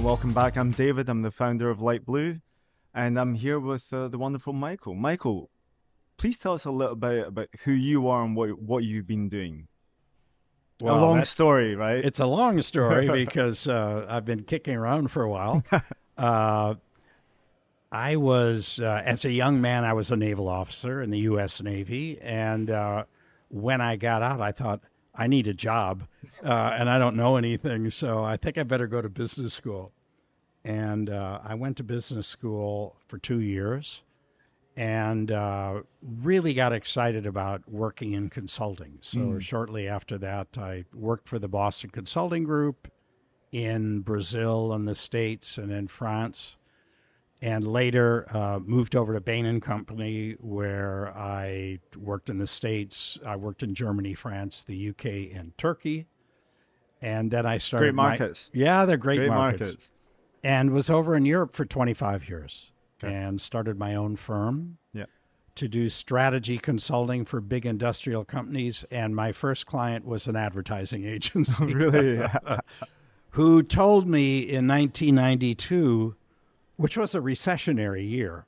welcome back. I'm David. I'm the founder of LIGHTBLUE, and I'm here with the wonderful Michael. Michael, please tell us a little bit about who you are and what you've been doing. Well, a long story, right? It's a long story because I've been kicking around for a while. I was, as a young man, I was a naval officer in the U.S. Navy. And when I got out, I thought, I need a job and I don't know anything. So I think I better go to business school. And I went to business school for 2 years and really got excited about working in consulting. So shortly after that, I worked for the Boston Consulting Group in Brazil and the States and in France. And later moved over to Bain & Company, where I worked in the States. I worked in Germany, France, the UK, and Turkey. And then I started... Great markets. They're great markets. And was over in Europe for 25 years. Okay. And started my own firm to do strategy consulting for big industrial companies. And my first client was an advertising agency. Really? Who told me in 1992... which was a recessionary year,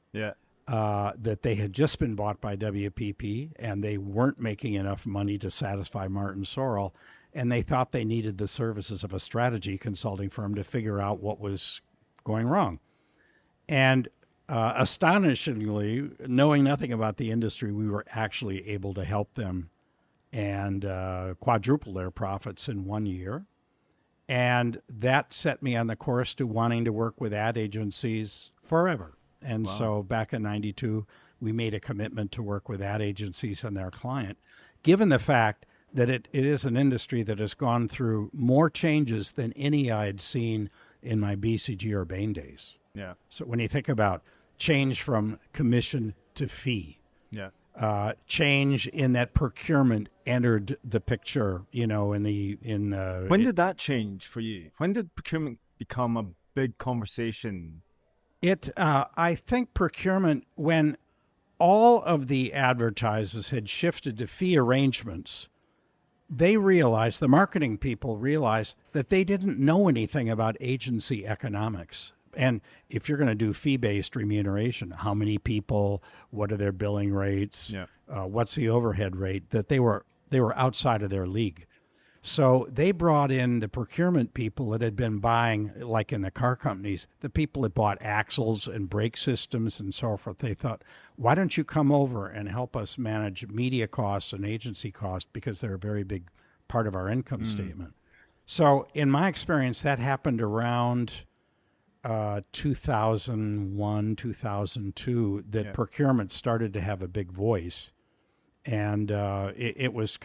that they had just been bought by WPP and they weren't making enough money to satisfy Martin Sorrell, and they thought they needed the services of a strategy consulting firm to figure out what was going wrong. And astonishingly, knowing nothing about the industry, we were actually able to help them and quadruple their profits in 1 year. And that set me on the course to wanting to work with ad agencies forever. And so back in 92, we made a commitment to work with ad agencies and their client, given the fact that it is an industry that has gone through more changes than any I had seen in my BCG or Bain days. Yeah. So when you think about change from commission to fee, change in that procurement entered the picture, when did that change for you? When did procurement become a big conversation? I think procurement, when all of the advertisers had shifted to fee arrangements, they realized, the marketing people realized, that they didn't know anything about agency economics. And if you're going to do fee-based remuneration, how many people, what are their billing rates, what's the overhead rate, that they were outside of their league. So they brought in the procurement people that had been buying, like in the car companies, the people that bought axles and brake systems and so forth. They thought, why don't you come over and help us manage media costs and agency costs, because they're a very big part of our income statement. So in my experience, that happened around 2001, 2002, that procurement started to have a big voice. And it was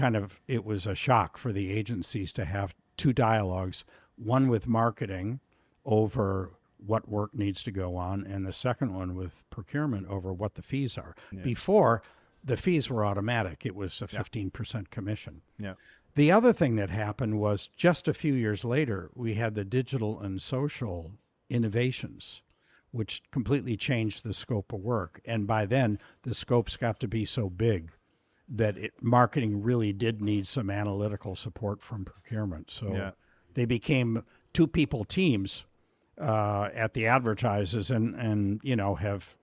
a shock for the agencies to have two dialogues, one with marketing over what work needs to go on, and the second one with procurement over what the fees are. Yeah. Before, the fees were automatic. It was a 15% commission. Yeah. The other thing that happened was, just a few years later, we had the digital and social innovations, which completely changed the scope of work. And by then, the scopes got to be so big that marketing really did need some analytical support from procurement. So they became two-people teams at the advertisers and have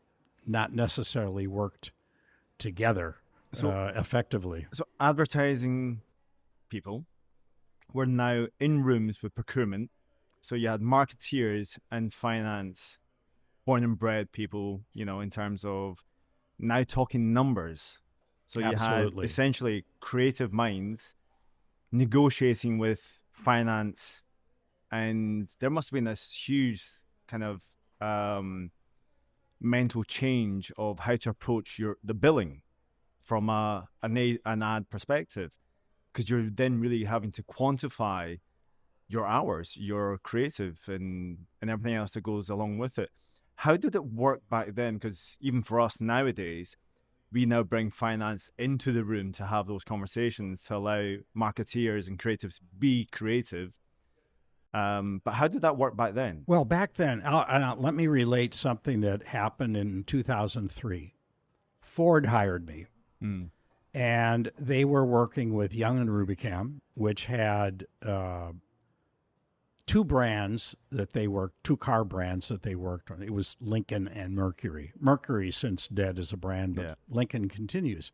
not necessarily worked together effectively. So advertising people were now in rooms with procurement. So you had marketeers and finance, born and bred people, in terms of now talking numbers. So you had essentially creative minds negotiating with finance, and there must have been this huge kind of mental change of how to approach the billing from an ad perspective, because you're then really having to quantify your hours, your creative, and everything else that goes along with it. How did it work back then? Because even for us nowadays, we now bring finance into the room to have those conversations, to allow marketeers and creatives be creative. But how did that work back then? Well, back then, let me relate something that happened in 2003. Ford hired me, and they were working with Young and Rubicam, which had two brands that they worked, two car brands that they worked on. It was Lincoln and Mercury. Mercury since dead as a brand, but Lincoln continues.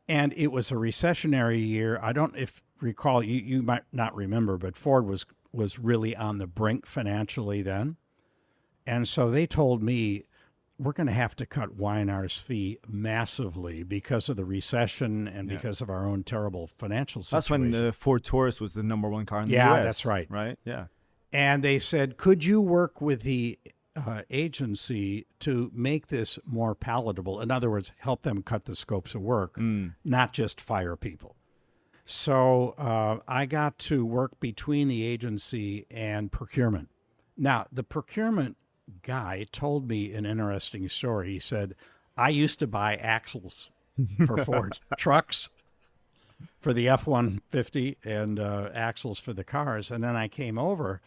And it was a recessionary year. I don't recall, you might not remember, but Ford was really on the brink financially then. And so they told me, we're going to have to cut Y&R's fee massively because of the recession and because of our own terrible financial situation. That's when the Ford Taurus was the #1 car in the US. Yeah, that's right. Right? Yeah. And they said, could you work with the agency to make this more palatable? In other words, help them cut the scopes of work, not just fire people. So I got to work between the agency and procurement. Now, the procurement guy told me an interesting story. He said, I used to buy axles for Ford trucks for the F-150 and axles for the cars. And then I came over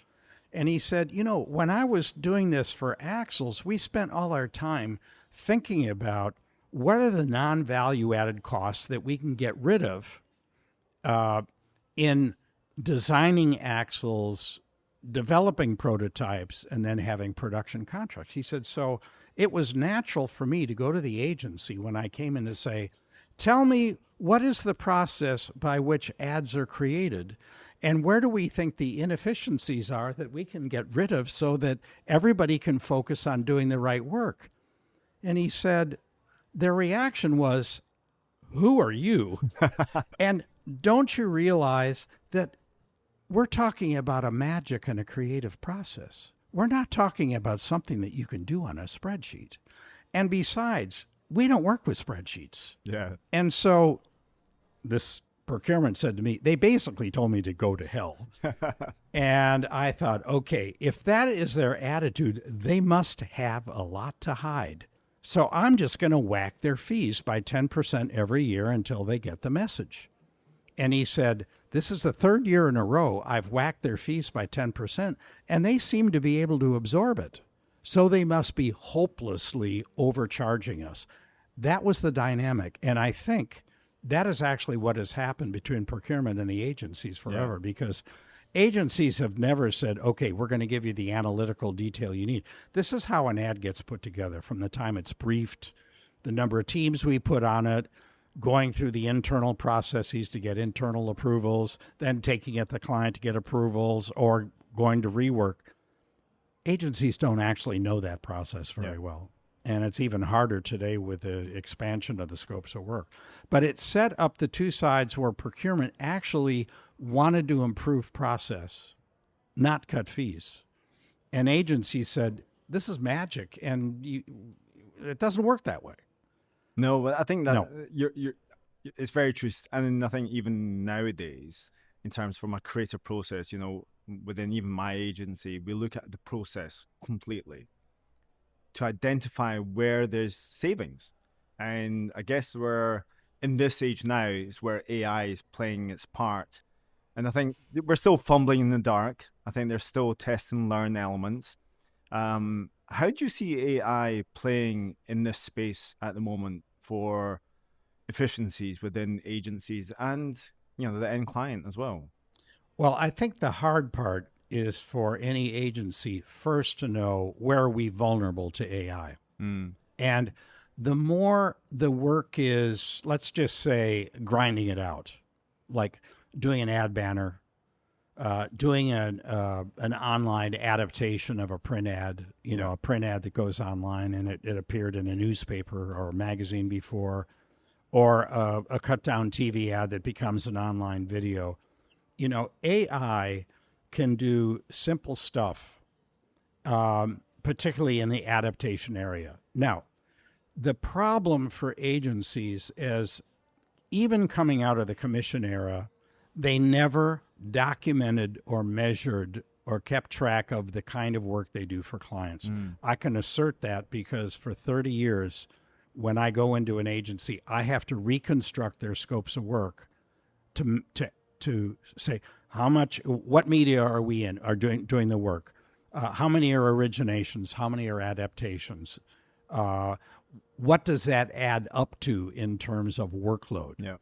and he said, when I was doing this for axles, we spent all our time thinking about what are the non-value added costs that we can get rid of in designing axles, developing prototypes, and then having production contracts. He said, so it was natural for me to go to the agency when I came in to say, tell me, what is the process by which ads are created? And where do we think the inefficiencies are that we can get rid of so that everybody can focus on doing the right work? And he said, their reaction was, who are you? And don't you realize that we're talking about a magic and a creative process? We're not talking about something that you can do on a spreadsheet. And besides, we don't work with spreadsheets. Yeah. And so this procurement said to me, they basically told me to go to hell. And I thought, okay, if that is their attitude, they must have a lot to hide. So I'm just going to whack their fees by 10% every year until they get the message. And he said, this is the third year in a row I've whacked their fees by 10%, and they seem to be able to absorb it. So they must be hopelessly overcharging us. That was the dynamic. And I think that is actually what has happened between procurement and the agencies forever, because agencies have never said, okay, we're going to give you the analytical detail you need. This is how an ad gets put together from the time it's briefed, the number of teams we put on it, going through the internal processes to get internal approvals, then taking it to the client to get approvals, or going to rework. Agencies don't actually know that process very well. And it's even harder today with the expansion of the scopes of work. But it set up the two sides where procurement actually wanted to improve process, not cut fees. And agencies said, this is magic, and it doesn't work that way. No, but I think that it's very true. And I think even nowadays, in terms from a creative process, within even my agency, we look at the process completely to identify where there's savings. And I guess we're in this age now is where AI is playing its part. And I think we're still fumbling in the dark. I think there's still test and learn elements. How do you see AI playing in this space at the moment for efficiencies within agencies and, the end client as well? Well, I think the hard part is for any agency first to know where are we vulnerable to AI. And the more the work is, let's just say, grinding it out, like doing an ad banner, doing an online adaptation of a print ad, a print ad that goes online and it appeared in a newspaper or a magazine before, or a cut down TV ad that becomes an online video. AI can do simple stuff, particularly in the adaptation area. Now, the problem for agencies is, even coming out of the commission era, they never documented or measured or kept track of the kind of work they do for clients. I can assert that because for 30 years, when I go into an agency, I have to reconstruct their scopes of work to say what media are we in, are doing the work, how many are originations, how many are adaptations, what does that add up to in terms of workload?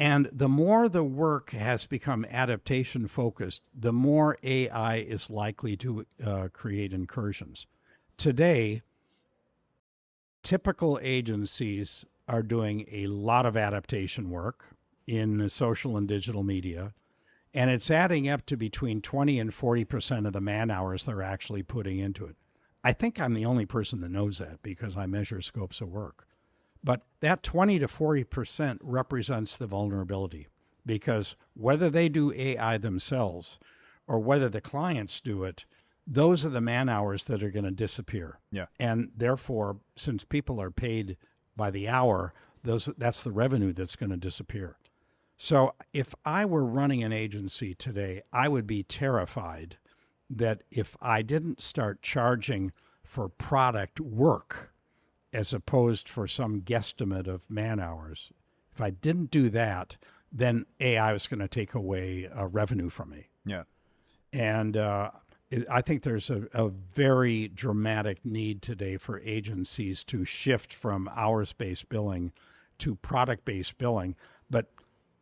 And the more the work has become adaptation focused, the more AI is likely to create incursions. Today, typical agencies are doing a lot of adaptation work in social and digital media, and it's adding up to between 20 and 40% of the man hours they're actually putting into it. I think I'm the only person that knows that because I measure scopes of work. But that 20 to 40% represents the vulnerability, because whether they do AI themselves or whether the clients do it, those are the man hours that are going to disappear. Yeah. And therefore, since people are paid by the hour, that's the revenue that's going to disappear. So if I were running an agency today, I would be terrified that if I didn't start charging for product work as opposed for some guesstimate of man hours, if I didn't do that, then AI was going to take away revenue from me. Yeah. And I think there's a very dramatic need today for agencies to shift from hours-based billing to product-based billing. But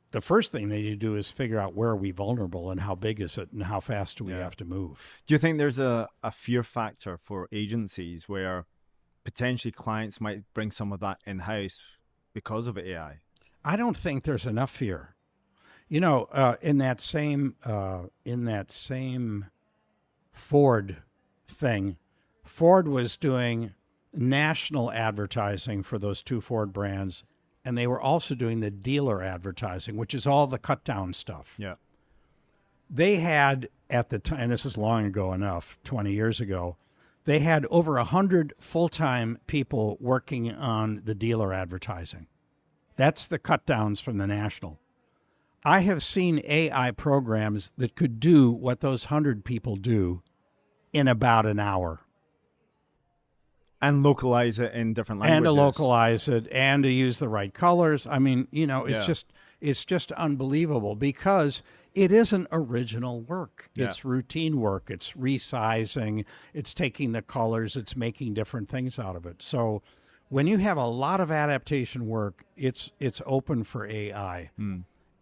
the first thing they need to do is figure out where are we vulnerable and how big is it and how fast do we have to move. Do you think there's a fear factor for agencies where potentially clients might bring some of that in-house because of AI? I don't think there's enough fear. You know, in that same Ford thing, Ford was doing national advertising for those two Ford brands, and they were also doing the dealer advertising, which is all the cut down stuff. Yeah. They had at the time, and this is long ago enough, 20 years ago, they had over 100 full-time people working on the dealer advertising. That's the cut downs from the national. I have seen AI programs that could do what those 100 people do in about an hour. And localize it in different languages. And to localize it and to use the right colors. I mean, you know, it's just unbelievable because it isn't original work. Yeah. It's routine work. It's resizing. It's taking the colors. It's making different things out of it. So when you have a lot of adaptation work, it's open for AI.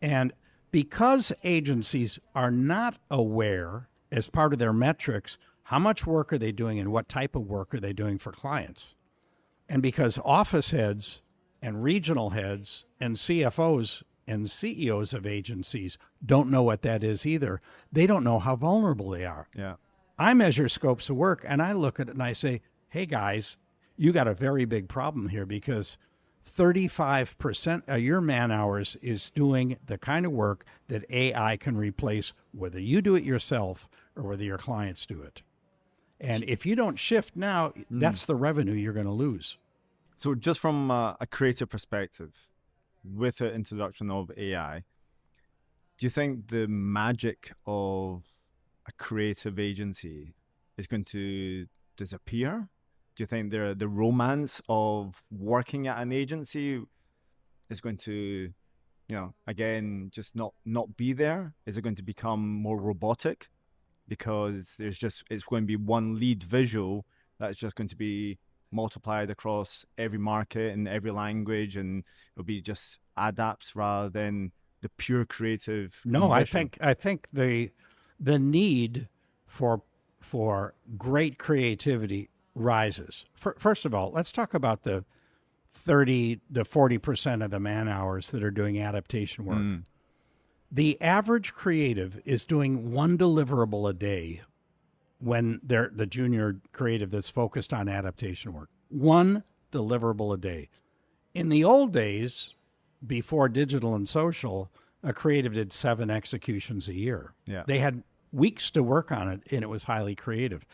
And because agencies are not aware, as part of their metrics, how much work are they doing and what type of work are they doing for clients? And because office heads and regional heads and CFOs and CEOs of agencies don't know what that is either, they don't know how vulnerable they are. Yeah. I measure scopes of work and I look at it and I say, hey guys, you got a very big problem here because 35% of your man hours is doing the kind of work that AI can replace, whether you do it yourself or whether your clients do it. And if you don't shift now, that's the revenue you're going to lose. So just from a creative perspective, with the introduction of AI, do you think the magic of a creative agency is going to disappear? Do you think the romance of working at an agency is going to, you know, again, just not be there? Is it going to become more robotic? Because it's going to be one lead visual that's just going to be multiplied across every market and every language, and it'll be just adapts rather than the pure creative. No, ambition. I think the need for great creativity rises. First of all, let's talk about the 30 to 40% of the man hours that are doing adaptation work. The average creative is doing one deliverable a day when they're the junior creative that's focused on adaptation work. One deliverable a day. In the old days, before digital and social, a creative did 7 executions a year. Yeah. They had weeks to work on it, and it was highly creative.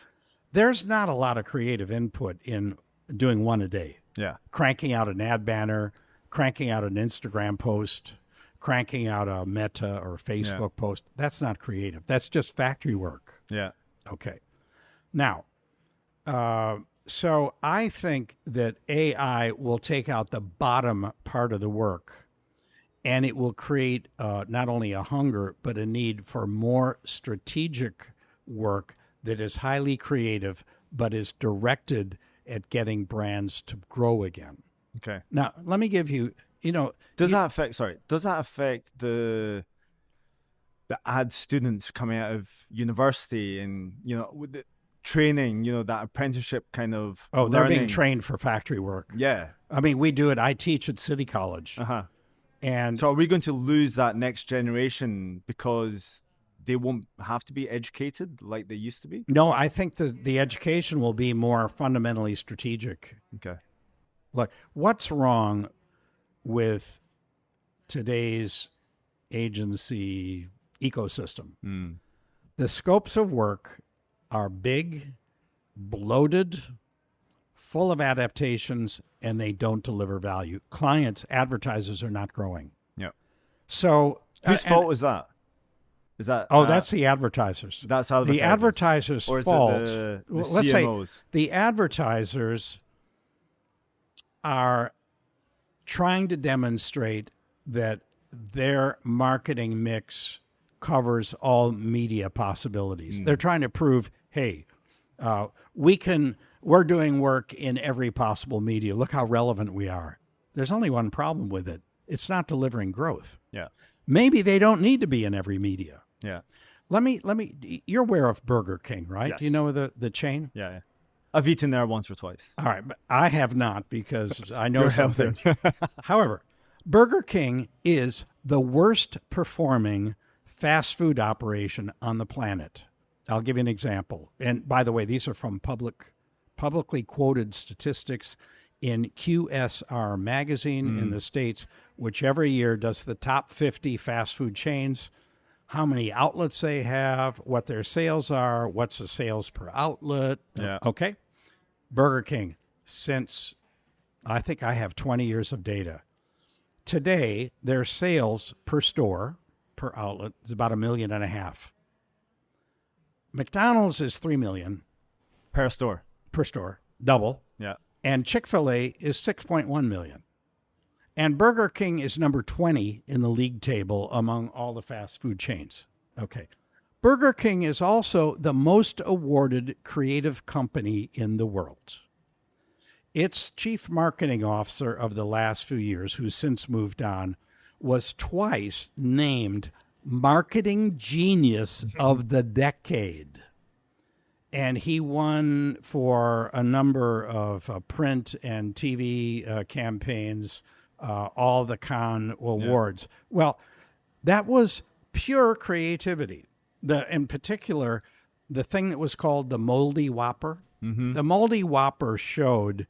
There's not a lot of creative input in doing one a day. Yeah. Cranking out an ad banner, cranking out an Instagram post, cranking out a Meta or Facebook post. That's not creative. That's just factory work. Yeah. Okay. Now, so I think that AI will take out the bottom part of the work, and it will create not only a hunger, but a need for more strategic work that is highly creative, but is directed at getting brands to grow again. Okay. Now, let me give you Does that affect the ad students coming out of university and, with the training, that apprenticeship kind of they're learning? being trained for factory work. Yeah. I mean, we do it. I teach at City College. Uh-huh. And so are we going to lose that next generation because they won't have to be educated like they used to be? No, I think the education will be more fundamentally strategic. Okay. Look, what's wrong with today's agency ecosystem? The scopes of work are big, bloated, full of adaptations, and they don't deliver value. Clients, advertisers are not growing. Yeah. So whose fault is that? Is that that's the advertisers. That's advertisers. The advertisers' or is fault. It the let's CMOs? say the advertisers are trying to demonstrate that their marketing mix covers all media possibilities. They're trying to prove, hey, we're doing work in every possible media. Look how relevant we are. There's only one problem with it. It's not delivering growth. Yeah. Maybe they don't need to be in every media. Yeah. Let me, you're aware of Burger King, right? Yes. You know the chain? Yeah. I've eaten there once or twice. All right. But I have not because I know something. However, Burger King is the worst performing fast food operation on the planet. I'll give you an example. And by the way, these are from publicly quoted statistics in QSR magazine in the States, which every year does the top 50 fast food chains, how many outlets they have, what their sales are, what's the sales per outlet. Yeah. Okay. Burger King, since I think I have 20 years of data. Today, their sales per store, per outlet, is about $1.5 million. McDonald's is $3 million per store, double. Yeah. And Chick-fil-A is $6.1 million. And Burger King is number 20 in the league table among all the fast food chains. Okay. Burger King is also the most awarded creative company in the world. Its chief marketing officer of the last few years, who's since moved on, was twice named Marketing Genius of the Decade. And he won for a number of print and TV campaigns, all the Cannes awards. Yeah. Well, that was pure creativity. In particular, the thing that was called the Moldy Whopper. The Moldy Whopper showed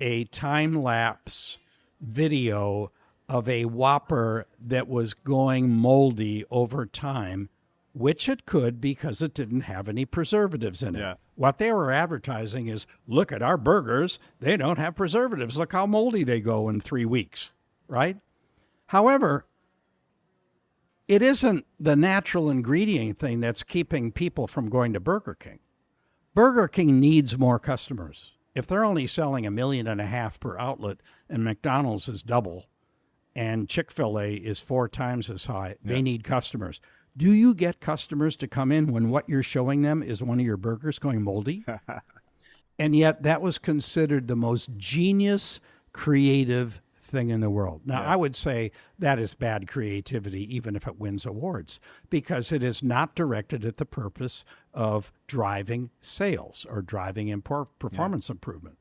a time-lapse video of a Whopper that was going moldy over time, which it could because it didn't have any preservatives in it. Yeah. What they were advertising is, look at our burgers. They don't have preservatives. Look how moldy they go in 3 weeks, right? However, it isn't the natural ingredient thing that's keeping people from going to Burger King. Burger King needs more customers. If they're only selling $1.5 million per outlet and McDonald's is double and Chick-fil-A is 4 times as high, they need customers. Do you get customers to come in when what you're showing them is one of your burgers going moldy? And yet that was considered the most genius, creative thing in the world. Now, I would say that is bad creativity, even if it wins awards, because it is not directed at the purpose of driving sales or driving performance improvement.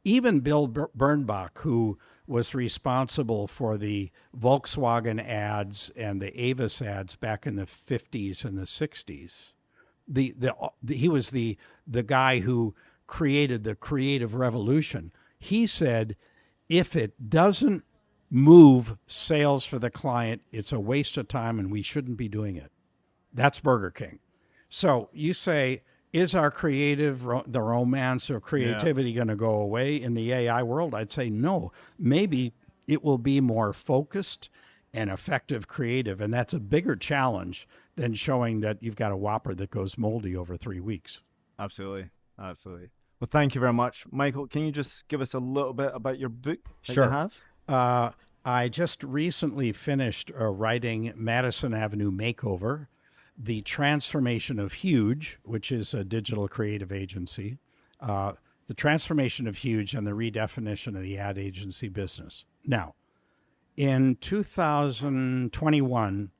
Even Bill Bernbach, who was responsible for the Volkswagen ads and the Avis ads back in the 50s and the 60s, he was the guy who created the creative revolution. He said, if it doesn't move sales for the client, it's a waste of time and we shouldn't be doing it. That's Burger King. So you say, is our creative, the romance or creativity going to go away in the AI world? I'd say no. Maybe it will be more focused and effective creative, and that's a bigger challenge than showing that you've got a Whopper that goes moldy over 3 weeks. Absolutely. Absolutely. Well, thank you very much. Michael, can you just give us a little bit about your book that you have? I just recently finished writing Madison Avenue Makeover, The Transformation of Huge, which is a digital creative agency, the transformation of Huge and the redefinition of the ad agency business. Now, In 2021,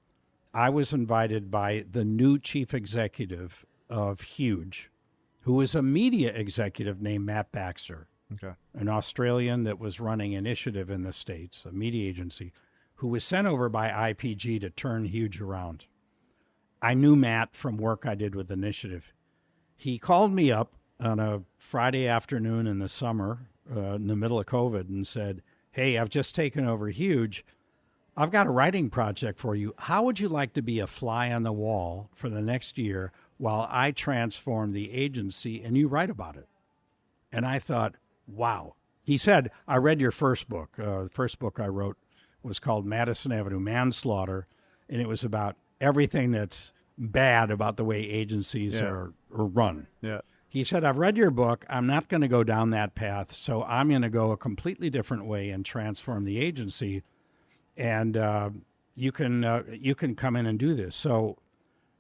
I was invited by the new chief executive of Huge, who was a media executive named Matt Baxter, an Australian that was running Initiative in the States, a media agency, who was sent over by IPG to turn Huge around. I knew Matt from work I did with Initiative. He called me up on a Friday afternoon in the summer, in the middle of COVID, and said, "Hey, I've just taken over Huge. I've got a writing project for you. How would you like to be a fly on the wall for the next year while I transform the agency and you write about it?" And I thought, wow. He said, "I read your first book. The first book I wrote was called Madison Avenue Manslaughter, and it was about everything that's bad about the way agencies are run." Yeah. He said, "I've read your book. I'm not going to go down that path, so I'm going to go a completely different way and transform the agency. And you can come in and do this." So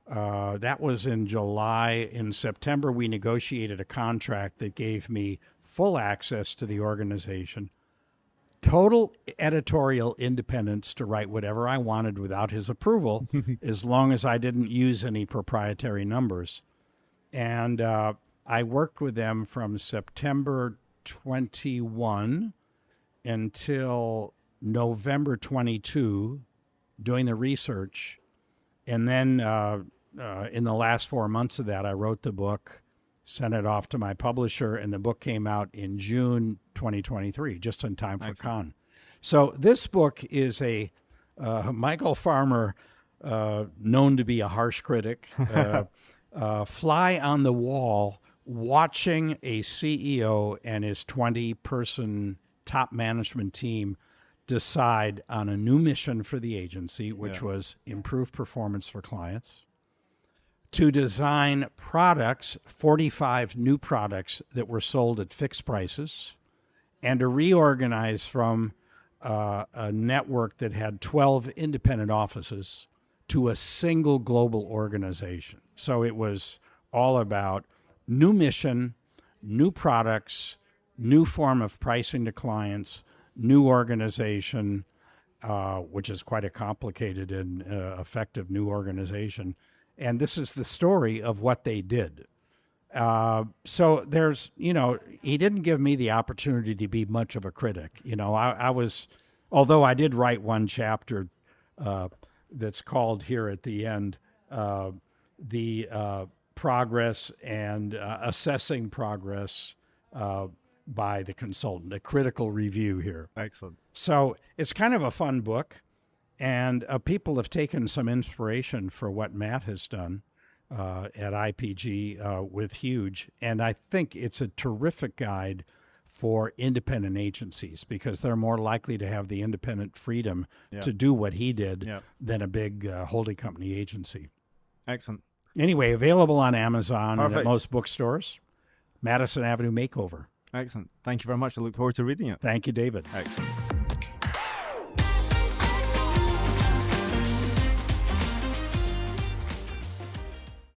that was in July. In September, we negotiated a contract that gave me full access to the organization, total editorial independence to write whatever I wanted without his approval, as long as I didn't use any proprietary numbers. And I worked with them from September 21 until November 22, doing the research. And then in the last 4 months of that, I wrote the book, sent it off to my publisher, and the book came out in June 2023, just in time for Cannes. So this book is a Michael Farmer, known to be a harsh critic, fly on the wall, watching a CEO and his 20-person top management team decide on a new mission for the agency, which was improve performance for clients, to design products, 45 new products that were sold at fixed prices, and to reorganize from a network that had 12 independent offices to a single global organization. So it was all about new mission, new products, new form of pricing to clients, new organization, which is quite a complicated and effective new organization. And this is the story of what they did. So there's, he didn't give me the opportunity to be much of a critic. I was, although I did write one chapter that's called here at the end, the progress and assessing progress by the consultant, a critical review here. Excellent. So it's kind of a fun book, and people have taken some inspiration for what Matt has done at IPG with Huge, and I think it's a terrific guide for independent agencies because they're more likely to have the independent freedom to do what he did than a big holding company agency. Excellent. Anyway, available on Amazon and at most bookstores. Madison Avenue Makeover. Excellent. Thank you very much. I look forward to reading it. Thank you, David. Excellent.